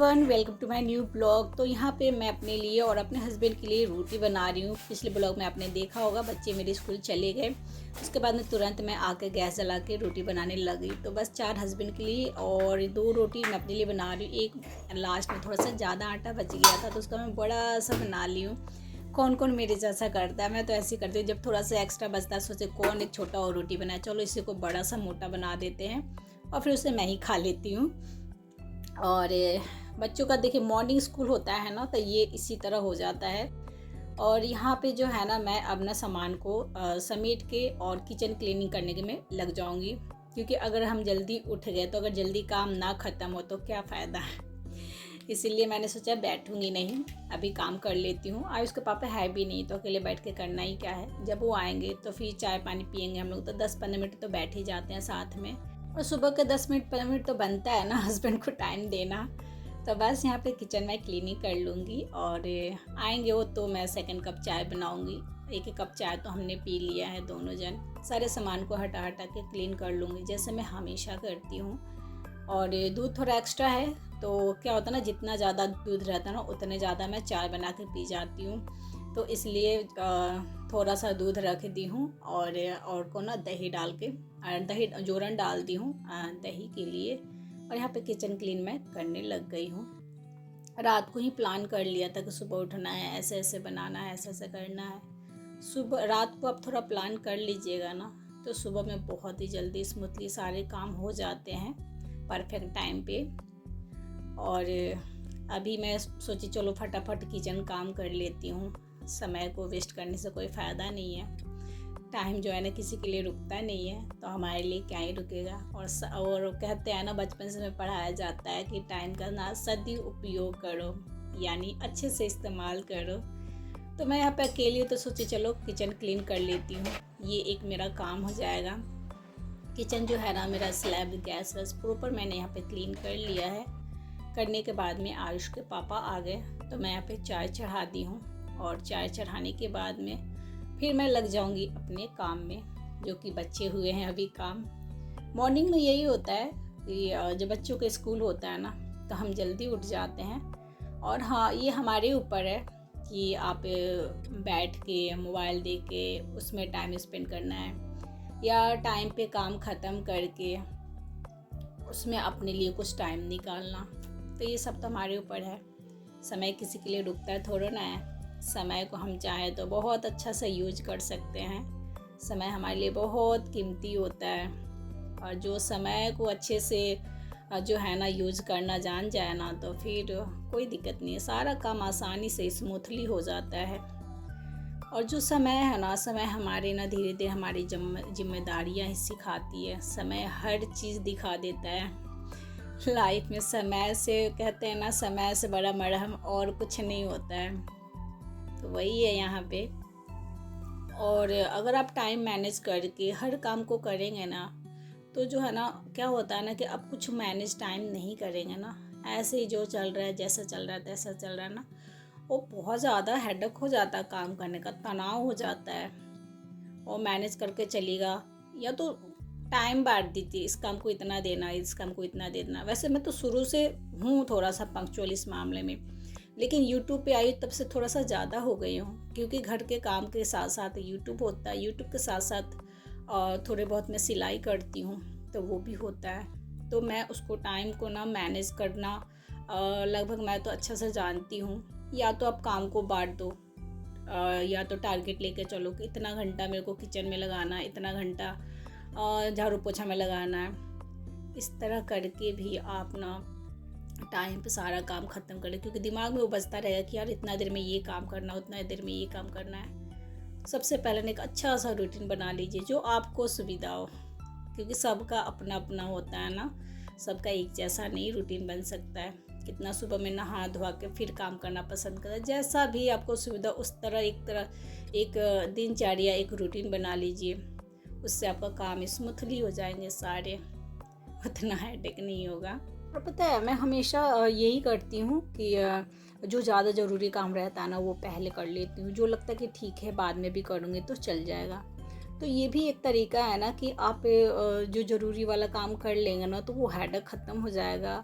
Everyone, welcome to my new blog. तो यहाँ पे मैं अपने लिए और अपने हस्बैंड के लिए रोटी बना रही हूँ। पिछले ब्लॉग में आपने देखा होगा, बच्चे मेरे स्कूल चले गए, उसके बाद में तुरंत मैं आके गैस जला के रोटी बनाने लगी। तो बस 4 हस्बैंड के लिए और 2 रोटी मैं अपने लिए बना रही हूँ। एक लास्ट में थोड़ा सा ज़्यादा आटा बच गया था तो उसका मैं बड़ा सा बना ली हूँ। कौन कौन मेरे जैसा करता है, मैं तो ऐसे ही करती हूँ। जब थोड़ा सा एक्स्ट्रा बचता है सोचे कौन एक छोटा और रोटी बनाए, चलो इसी को बड़ा सा मोटा बना देते हैं और फिर उसे मैं ही खा लेती हूँ। और बच्चों का देखिए मॉर्निंग स्कूल होता है ना, तो ये इसी तरह हो जाता है। और यहाँ पे जो है ना, मैं अब ना सामान को समेट के और किचन क्लीनिंग करने के में लग जाऊँगी, क्योंकि अगर हम जल्दी उठ गए तो अगर जल्दी काम ना ख़त्म हो तो क्या फ़ायदा है। इसीलिए मैंने सोचा बैठूँगी नहीं, अभी काम कर लेती हूँ। आज उसके पापा है भी नहीं तो अकेले बैठ के करना ही क्या है। जब वो आएंगे तो फिर चाय पानी पियेंगे हम लोग, तो 10-15 मिनट तो बैठ ही जाते हैं साथ में। और सुबह के 10 मिनट 15 मिनट तो बनता है ना हस्बैंड को टाइम देना। तो बस यहाँ पे किचन में क्लीनिंग कर लूँगी और आएंगे वो तो मैं सेकंड कप चाय बनाऊँगी। एक कप चाय तो हमने पी लिया है दोनों जन। सारे सामान को हटा हटा के क्लीन कर लूँगी जैसे मैं हमेशा करती हूँ। और दूध थोड़ा एक्स्ट्रा है तो क्या होता है ना, जितना ज़्यादा दूध रहता है ना उतने ज़्यादा मैं चाय बना के पी जाती हूँ। तो इसलिए थोड़ा सा दूध रख दी हूँ और को ना दही डाल के दही जोरन डाल दी हूँ दही के लिए। और यहाँ पे किचन क्लीन मैं करने लग गई हूँ। रात को ही प्लान कर लिया था कि सुबह उठना है, ऐसे ऐसे बनाना है, ऐसे ऐसे करना है। सुबह रात को आप थोड़ा प्लान कर लीजिएगा ना, तो सुबह में बहुत ही जल्दी स्मूथली सारे काम हो जाते हैं परफेक्ट टाइम पे। और अभी मैं सोची चलो फटाफट किचन काम कर लेती हूँ, समय को वेस्ट करने से कोई फ़ायदा नहीं है। टाइम जो है ना किसी के लिए रुकता नहीं है, तो हमारे लिए क्या ही रुकेगा। और कहते हैं ना, बचपन से हमें पढ़ाया जाता है कि टाइम का ना सदुपयोग करो, यानी अच्छे से इस्तेमाल करो। तो मैं यहाँ पे अकेली हूँ तो सोची चलो किचन क्लीन कर लेती हूँ, ये एक मेरा काम हो जाएगा। किचन जो है ना मेरा स्लैब गैस वैस प्रॉपर मैंने यहाँ पे क्लीन कर लिया है। करने के बाद में आयुष के पापा आ गए तो मैं यहाँ पे चाय चढ़ा दी हूँ। और चाय चढ़ाने के बाद में फिर मैं लग जाऊंगी अपने काम में, जो कि बच्चे हुए हैं अभी काम। मॉर्निंग में यही होता है कि जब बच्चों के स्कूल होता है ना तो हम जल्दी उठ जाते हैं। और हाँ, ये हमारे ऊपर है कि आप बैठ के मोबाइल देख के उसमें टाइम स्पेंड करना है या टाइम पे काम ख़त्म करके उसमें अपने लिए कुछ टाइम निकालना। तो ये सब तो हमारे ऊपर है। समय किसी के लिए रुकता है थोड़ा ना है। समय को हम चाहें तो बहुत अच्छा से यूज कर सकते हैं। समय हमारे लिए बहुत कीमती होता है और जो समय को अच्छे से जो है ना यूज करना जान जाए ना, तो फिर कोई दिक्कत नहीं है, सारा काम आसानी से स्मूथली हो जाता है। और जो समय है ना, समय हमारे ना धीरे धीरे हमारी जिम्मेदारियां ही सिखाती है। समय हर चीज़ दिखा देता है लाइफ में। समय से कहते हैं ना, समय से बड़ा मरहम और कुछ नहीं होता है। तो वही है यहाँ पे। और अगर आप टाइम मैनेज करके हर काम को करेंगे ना, तो जो है ना क्या होता है ना कि आप कुछ मैनेज टाइम नहीं करेंगे ना, ऐसे ही जो चल रहा है, जैसा चल रहा है तैसा चल रहा है ना, वो बहुत ज़्यादा हेडेक हो जाता है, काम करने का तनाव हो जाता है। और मैनेज करके चलेगा या तो टाइम बांट दीजिए, इस काम को इतना देना, इस काम को इतना देना। वैसे मैं तो शुरू से हूँ थोड़ा सा पंक्चुअल इस मामले में, लेकिन यूट्यूब पे आई तब से थोड़ा सा ज़्यादा हो गई हूँ, क्योंकि घर के काम के साथ साथ यूट्यूब होता है। यूट्यूब के साथ साथ थोड़े बहुत मैं सिलाई करती हूँ तो वो भी होता है। तो मैं उसको टाइम को ना मैनेज करना लगभग मैं तो अच्छा से जानती हूँ। या तो आप काम को बांट दो या तो टारगेट लेके चलो कि इतना घंटा मेरे को किचन में लगाना है, इतना घंटा झाड़ू पोछा में लगाना है। इस तरह करके भी आप ना टाइम पे सारा काम ख़त्म करें, क्योंकि दिमाग में वो बजता रहेगा कि यार इतना देर में ये काम करना, उतना देर में ये काम करना है। सबसे पहले एक अच्छा सा रूटीन बना लीजिए जो आपको सुविधा हो, क्योंकि सबका अपना अपना होता है ना, सबका एक जैसा नहीं रूटीन बन सकता है। कितना सुबह में नहा धोआ के फिर काम करना पसंद करता है, जैसा भी आपको सुविधा उस तरह एक दिनचर्या, एक रूटीन बना लीजिए। उससे आपका काम स्मूथली हो जाएंगे सारे, उतना हेडेक नहीं होगा। और पता है मैं हमेशा यही करती हूँ कि जो ज़्यादा ज़रूरी काम रहता है ना वो पहले कर लेती हूँ, जो लगता है कि ठीक है बाद में भी करूँगी तो चल जाएगा। तो ये भी एक तरीका है ना कि आप जो ज़रूरी वाला काम कर लेंगे ना तो वो हेडेक ख़त्म हो जाएगा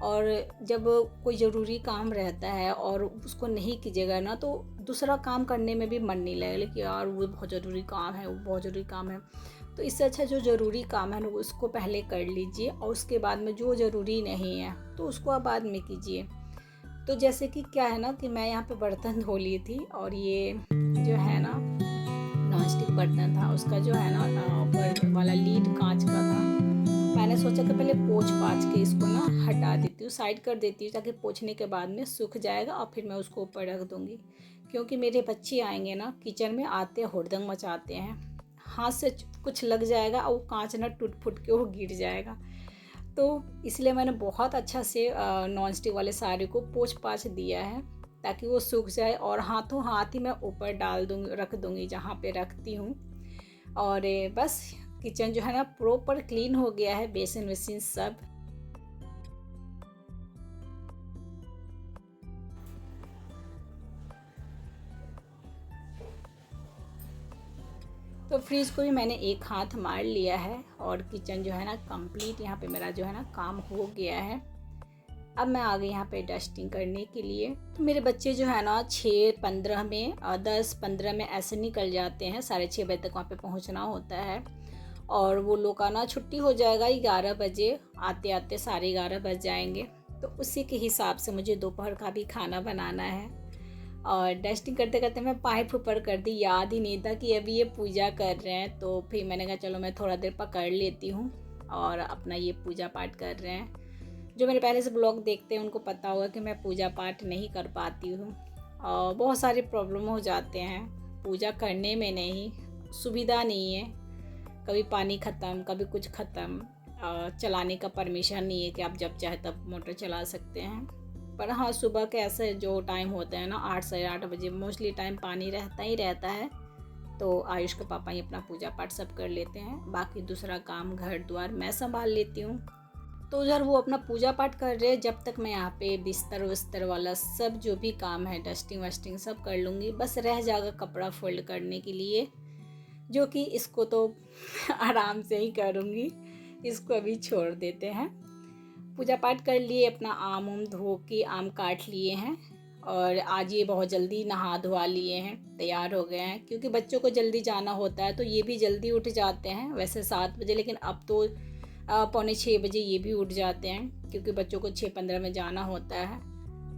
और जब कोई ज़रूरी काम रहता है और उसको नहीं कीजिएगा ना तो दूसरा काम करने में भी मन नहीं लगेगा, लेकिन यार वो बहुत ज़रूरी काम है, वो बहुत ज़रूरी काम है। तो इससे अच्छा जो ज़रूरी काम है ना उसको पहले कर लीजिए, और उसके बाद में जो ज़रूरी नहीं है तो उसको आप बाद में कीजिए। तो जैसे कि क्या है ना कि मैं यहाँ पे बर्तन धो ली थी, और ये जो है ना नॉन स्टिक बर्तन था, उसका जो है ना ऊपर वाला लीड कांच का था। मैंने सोचा कि पहले पोंछ पाछ के इसको ना हटा देती हूँ, साइड कर देती हूँ, ताकि पोंछने के बाद में सूख जाएगा और फिर मैं उसको ऊपर रख दूँगी। क्योंकि मेरे बच्चे आएंगे ना, किचन में आते हुड़दंग मचाते हैं, हाथ से कुछ लग जाएगा और वो कांच ना टूट फूट के वो गिर जाएगा। तो इसलिए मैंने बहुत अच्छा से नॉन स्टिक वाले सारे को पोंछ पाछ दिया है, ताकि वो सूख जाए, और हाथों हाथ ही मैं ऊपर डाल दूँगी, रख दूँगी जहाँ पे रखती हूँ। और बस किचन जो है ना प्रॉपर क्लीन हो गया है, बेसिन वेसिन सब। तो फ्रिज को भी मैंने एक हाथ मार लिया है, और किचन जो है ना कंप्लीट यहाँ पे मेरा जो है ना काम हो गया है। अब मैं आ गई यहाँ पे डस्टिंग करने के लिए। तो मेरे बच्चे जो है ना 6:15 में 10:15 में ऐसे निकल जाते हैं, 6:30 बजे तक वहाँ पे पहुँचना होता है, और वो लोग का ना छुट्टी हो जाएगा 11 बजे, आते आते 11:30 बज जाएंगे। तो उसी के हिसाब से मुझे दोपहर का भी खाना बनाना है। और डस्टिंग करते करते मैं पाइप ऊपर कर दी, याद ही नहीं था कि अभी ये पूजा कर रहे हैं। तो फिर मैंने कहा चलो मैं थोड़ा देर पकड़ लेती हूँ, और अपना ये पूजा पाठ कर रहे हैं। जो मेरे पहले से ब्लॉग देखते हैं उनको पता होगा कि मैं पूजा पाठ नहीं कर पाती हूँ, और बहुत सारे प्रॉब्लम हो जाते हैं पूजा करने में, नहीं सुविधा नहीं है, कभी पानी ख़त्म, कभी कुछ ख़त्म, चलाने का परमिशन नहीं है कि आप जब चाहे तब मोटर चला सकते हैं। पर हाँ, सुबह के ऐसे जो टाइम होता है ना 8 साढ़े 8 बजे मोस्टली टाइम पानी रहता ही रहता है। तो आयुष के पापा ही अपना पूजा पाठ सब कर लेते हैं, बाकी दूसरा काम घर द्वार मैं संभाल लेती हूँ। तो उधर वो अपना पूजा पाठ कर रहे हैं, जब तक मैं यहाँ पे बिस्तर विस्तर वाला सब जो भी काम है डस्टिंग वस्टिंग सब कर लूँगी। बस रह जाएगा कपड़ा फोल्ड करने के लिए, जो कि इसको तो आराम से ही करूँगी, इसको अभी छोड़ देते हैं। पूजा पाठ कर लिए, अपना आम उम धो के आम काट लिए हैं, और आज ये बहुत जल्दी नहा धोवा लिए हैं, तैयार हो गए हैं, क्योंकि बच्चों को जल्दी जाना होता है तो ये भी जल्दी उठ जाते हैं। वैसे 7 बजे, लेकिन अब तो 5:45 बजे ये भी उठ जाते हैं, क्योंकि बच्चों को 6:15 में जाना होता है।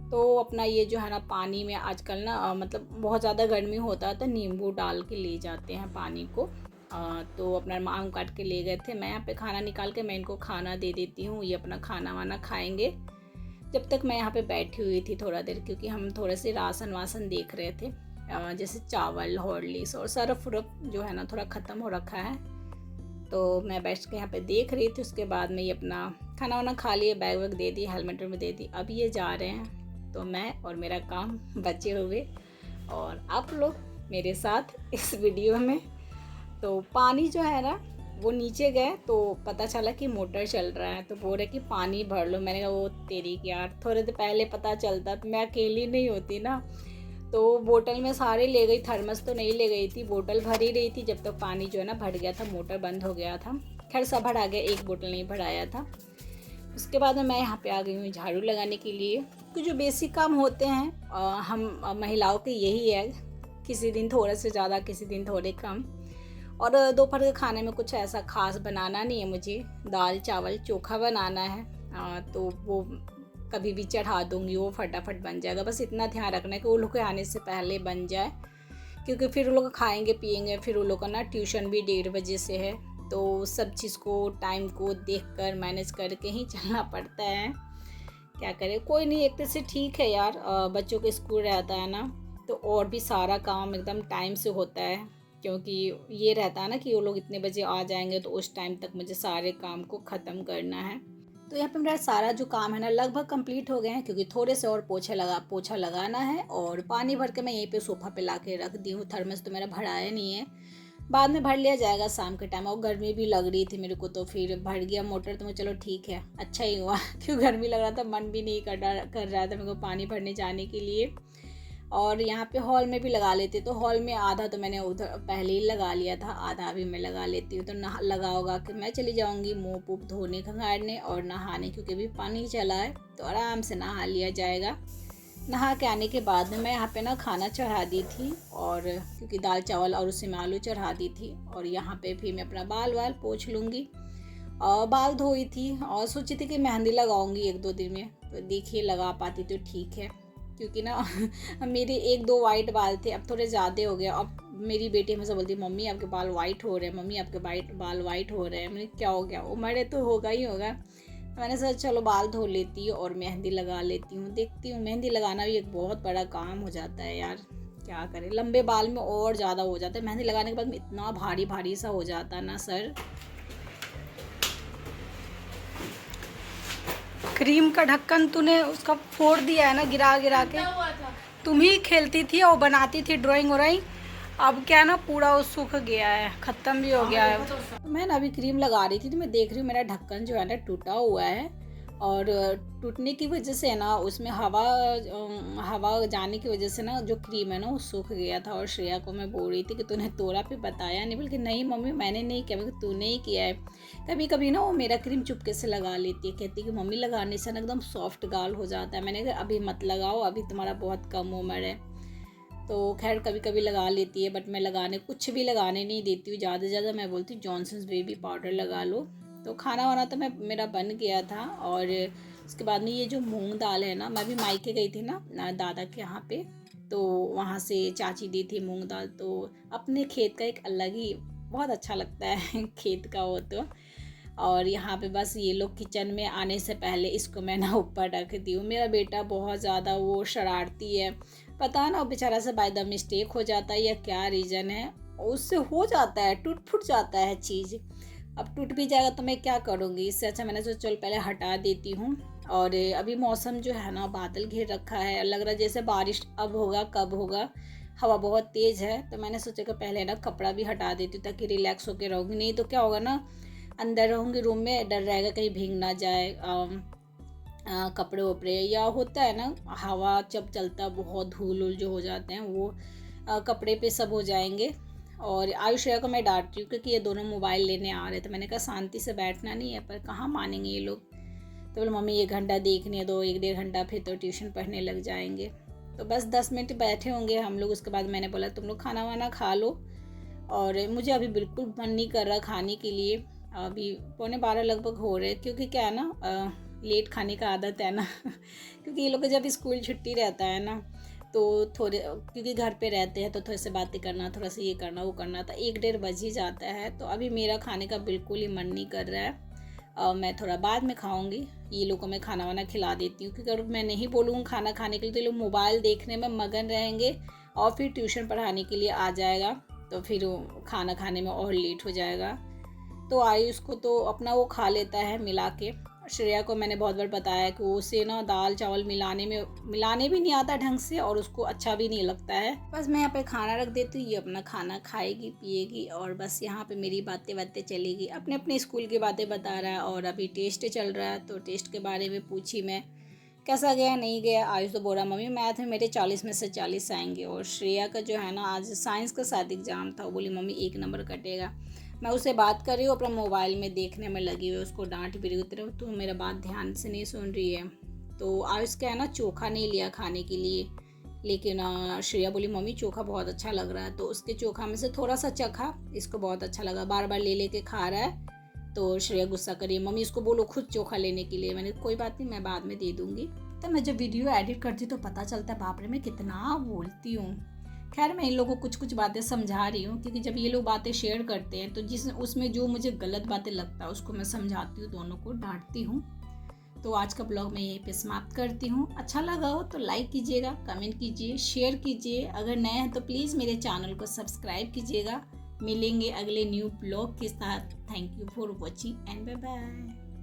तो अपना ये जो है ना पानी में आजकल ना मतलब बहुत ज़्यादा गर्मी होता है तो नींबू डाल के ले जाते हैं पानी को। तो अपना आम काट के ले गए थे, मैं यहाँ पे खाना निकाल के मैं इनको खाना दे देती हूँ, ये अपना खाना वाना खाएंगे। जब तक मैं यहाँ पे बैठी हुई थी थोड़ा देर, क्योंकि हम थोड़े से राशन वासन देख रहे थे, जैसे चावल हॉर्लिक्स और सरफ उरफ जो है ना थोड़ा ख़त्म हो रखा है। तो मैं बैठ के यहाँ पे देख रही थी। उसके बाद में ये अपना खाना वाना खा लिए, बैग वैग दे दी, हेलमेट में दे दी। अब ये जा रहे हैं, तो मैं और मेरा काम बचे हुए, और आप लोग मेरे साथ इस वीडियो में। तो पानी जो है ना वो नीचे गए तो पता चला कि मोटर चल रहा है, तो बोल रहे कि पानी भर लो। मैंने कहा वो तेरी की यार, थोड़े देर पहले पता चलता तो मैं अकेली नहीं होती ना। तो बोतल में सारे ले गई, थर्मस तो नहीं ले गई थी, बोतल भर ही रही थी जब तक पानी जो है ना भर गया था, मोटर बंद हो गया था। खैर सब भरा गया, एक बोतल नहीं भराया था। उसके बाद में मैं यहाँ पे आ गई हूँ झाड़ू लगाने के लिए। तो जो बेसिक काम होते हैं हम महिलाओं के यही है, किसी दिन थोड़े से ज़्यादा, किसी दिन थोड़े कम। और दोपहर के खाने में कुछ ऐसा खास बनाना नहीं है मुझे, दाल चावल चोखा बनाना है, तो वो कभी भी चढ़ा दूँगी, वो फटाफट बन जाएगा। बस इतना ध्यान रखना है कि वो लोग के आने से पहले बन जाए, क्योंकि फिर वो लोग खाएंगे पिएंगे, फिर वो लोग का ना ट्यूशन भी 1:30 बजे से है। तो सब चीज़ को टाइम को देखकर मैनेज करके ही चलना पड़ता है, क्या करें। कोई नहीं, एक तरह से ठीक है यार, बच्चों के स्कूल रहता है ना तो और भी सारा काम एकदम टाइम से होता है, क्योंकि ये रहता है ना कि वो लोग इतने बजे आ जाएंगे तो उस टाइम तक मुझे सारे काम को ख़त्म करना है। तो यहाँ पे मेरा सारा जो काम है ना लगभग कंप्लीट हो गए हैं, क्योंकि थोड़े से और पोछा लगाना है। और पानी भर के मैं यहीं पे सोफ़ा पे ला के रख दी हूँ, थर्मस तो मेरा भराया नहीं है, बाद में भर लिया जाएगा शाम के टाइम। और गर्मी भी लग रही थी मेरे को, तो फिर भर गया मोटर, तो मैं चलो ठीक है, अच्छा ही हुआ क्यों गर्मी लग रहा था, मन भी नहीं कर रहा था मेरे को पानी भरने जाने के लिए। और यहाँ पे हॉल में भी लगा लेती, तो हॉल में आधा तो मैंने उधर पहले ही लगा लिया था, आधा अभी मैं लगा लेती हूँ। तो नहा लगा होगा कि मैं चली जाऊँगी मुँह पूप धोने खंगारने और नहाने, क्योंकि अभी पानी चला है तो आराम से नहा लिया जाएगा। नहा के आने के बाद में मैं यहाँ पे ना खाना चढ़ा दी थी, और क्योंकि दाल चावल और उसी में आलू चढ़ा दी थी। और यहाँ पे भी मैं अपना बाल वाल पोंछ लूँगी, और बाल धोई थी और सोची थी कि मेहंदी लगाऊंगी 1-2 दिन में। तो देखिए लगा पाती तो ठीक है, क्योंकि ना मेरे 1-2 वाइट बाल थे, अब थोड़े ज़्यादा हो गए। अब मेरी बेटी हमेशा बोलती मम्मी आपके बाल वाइट हो रहे हैं, मम्मी आपके बाल वाइट हो रहे हैं। मैंने क्या हो गया, उम्र है तो होगा ही होगा। मैंने सोचा चलो बाल धो लेती हूँ और मेहंदी लगा लेती हूँ। देखती हूँ, मेहंदी लगाना भी एक बहुत बड़ा काम हो जाता है यार, क्या करें। लंबे बाल में और ज़्यादा हो जाता है, मेहंदी लगाने के बाद में इतना भारी भारी सा हो जाता है ना सर। क्रीम का ढक्कन तूने उसका फोड़ दिया है ना, गिरा गिरा के। तुम ही खेलती थी और बनाती थी ड्राइंग व्राइंग, अब क्या है ना पूरा वो सूख गया है, ख़त्म भी हो गया है। मैं ना अभी क्रीम लगा रही थी तो मैं देख रही हूँ मेरा ढक्कन जो है ना टूटा हुआ है, और टूटने की वजह से ना उसमें हवा जाने की वजह से ना जो क्रीम है ना वो सूख गया था। और श्रेया को मैं बोल रही थी कि तूने तोड़ा पे बताया नहीं, बल्कि नहीं मम्मी मैंने नहीं किया, बल्कि तूने ही किया है। कभी कभी ना वो मेरा क्रीम चुपके से लगा लेती है, कहती है कि मम्मी लगाने से ना एकदम सॉफ्ट गाल हो जाता है। मैंने कहा अभी मत लगाओ, अभी तुम्हारा बहुत कम उम्र है। तो खैर कभी कभी लगा लेती है, बट मैं कुछ भी लगाने नहीं देती हूँ। ज़्यादा से ज़्यादा मैं बोलती हूँ जॉनसन्स बेबी पाउडर लगा लो। तो खाना वाना तो मेरा बन गया था। और उसके बाद में ये जो मूंग दाल है ना, मैं भी मायके गई थी ना दादा के यहाँ पे, तो वहाँ से चाची दी थी मूंग दाल। तो अपने खेत का एक अलग ही बहुत अच्छा लगता है खेत का वो तो। और यहाँ पे बस ये लोग किचन में आने से पहले इसको मैं ना ऊपर रख दी हूँ। मेरा बेटा बहुत ज़्यादा वो शरारती है, पता ना वो बेचारा से बाय द मिस्टेक हो जाता है या क्या रीज़न है, उससे हो जाता है, टूट फूट जाता है चीज़। अब टूट भी जाएगा तो मैं क्या करूँगी, इससे अच्छा मैंने सोचा चल पहले हटा देती हूँ। और अभी मौसम जो है ना बादल घेर रखा है, लग रहा है जैसे बारिश अब होगा कब होगा, हवा बहुत तेज़ है। तो मैंने सोचा कि पहले ना कपड़ा भी हटा देती हूँ ताकि रिलैक्स होकर रहूँगी। नहीं तो क्या होगा ना, अंदर रहूँगी रूम में, डर रहेगा कहीं भीग ना जाए कपड़े वपड़े, या होता है ना हवा जब चलता बहुत धूल उल जो हो जाते हैं वो कपड़े पे सब हो जाएंगे। और आयुष्या को मैं डांट रही हूँ क्योंकि ये दोनों मोबाइल लेने आ रहे थे। मैंने कहा शांति से बैठना नहीं है, पर कहाँ मानेंगे ये लोग। तो बोले मम्मी 1 घंटा देखने दो, 1-1.5 घंटा, फिर तो ट्यूशन पढ़ने लग जाएंगे। तो बस 10 मिनट बैठे होंगे हम लोग। उसके बाद मैंने बोला तुम लोग खाना वाना खा लो, और मुझे अभी बिल्कुल मन नहीं कर रहा खाने के लिए। अभी 11:15 लगभग हो रहे, क्योंकि क्या है ना लेट खाने का आदत है ना क्योंकि ये लोग का जब स्कूल छुट्टी रहता है ना, तो थोड़े क्योंकि घर पे रहते हैं तो थोड़े से बातें करना, थोड़ा सा ये करना वो करना, तो 1-1:30 बज ही जाता है। तो अभी मेरा खाने का बिल्कुल ही मन नहीं कर रहा है। मैं थोड़ा बाद में खाऊंगी। ये लोग को मैं खाना वाना खिला देती हूँ, क्योंकि अगर मैं नहीं बोलूँगी खाना खाने के लिए तो ये लोग मोबाइल देखने में मगन रहेंगे, और फिर ट्यूशन पढ़ाने के लिए आ जाएगा, तो फिर खाना खाने में और लेट हो जाएगा। तो आयुष को तो अपना वो खा लेता है मिला के। श्रेया को मैंने बहुत बार बताया कि उसे ना दाल चावल मिलाने भी नहीं आता ढंग से, और उसको अच्छा भी नहीं लगता है। बस मैं यहाँ पे खाना रख देती हूँ, ये अपना खाना खाएगी पिएगी, और बस यहाँ पे मेरी बातें चलेगी। अपने अपने स्कूल की बातें बता रहा है, और अभी टेस्ट चल रहा है तो टेस्ट के बारे में पूछी मैं कैसा गया नहीं गया। आयुष तो बोल रहा मम्मी मैथ में मेरे 40 में से 40 आएंगे। और श्रेया का जो है ना आज साइंस का शायद एग्जाम था, वो बोली मम्मी 1 नंबर कटेगा। मैं उससे बात कर रही हूँ, अपना मोबाइल में देखने में लगी हुई, उसको डांट भी रही हूँ तो मेरा बात ध्यान से नहीं सुन रही है। तो आयुष क्या है ना चोखा नहीं लिया खाने के लिए, लेकिन श्रेया बोली मम्मी चोखा बहुत अच्छा लग रहा है, तो उसके चोखा में से थोड़ा सा चखा, इसको बहुत अच्छा लगा, बार बार ले लेके खा रहा है। तो श्रेया गुस्सा करी मम्मी इसको बोलो खुद चोखा लेने के लिए। मैंने कोई बात नहीं, मैं बाद में दे दूँगी। तो मैं जब वीडियो एडिट करती तो पता चलता है बाप रे मैं कितना बोलती हूँ। खैर मैं इन लोगों को कुछ बातें समझा रही हूँ, क्योंकि जब ये लोग बातें शेयर करते हैं तो उसमें जो मुझे गलत बातें लगता है उसको मैं समझाती हूँ, दोनों को डांटती हूँ। तो आज का ब्लॉग मैं यहीं पे समाप्त करती हूँ। अच्छा लगा हो तो लाइक कीजिएगा, कमेंट कीजिए, शेयर कीजिए। अगर नए हैं तो प्लीज़ मेरे चैनल को सब्सक्राइब कीजिएगा। मिलेंगे अगले न्यू ब्लॉग के साथ। Thank you for watching and bye bye.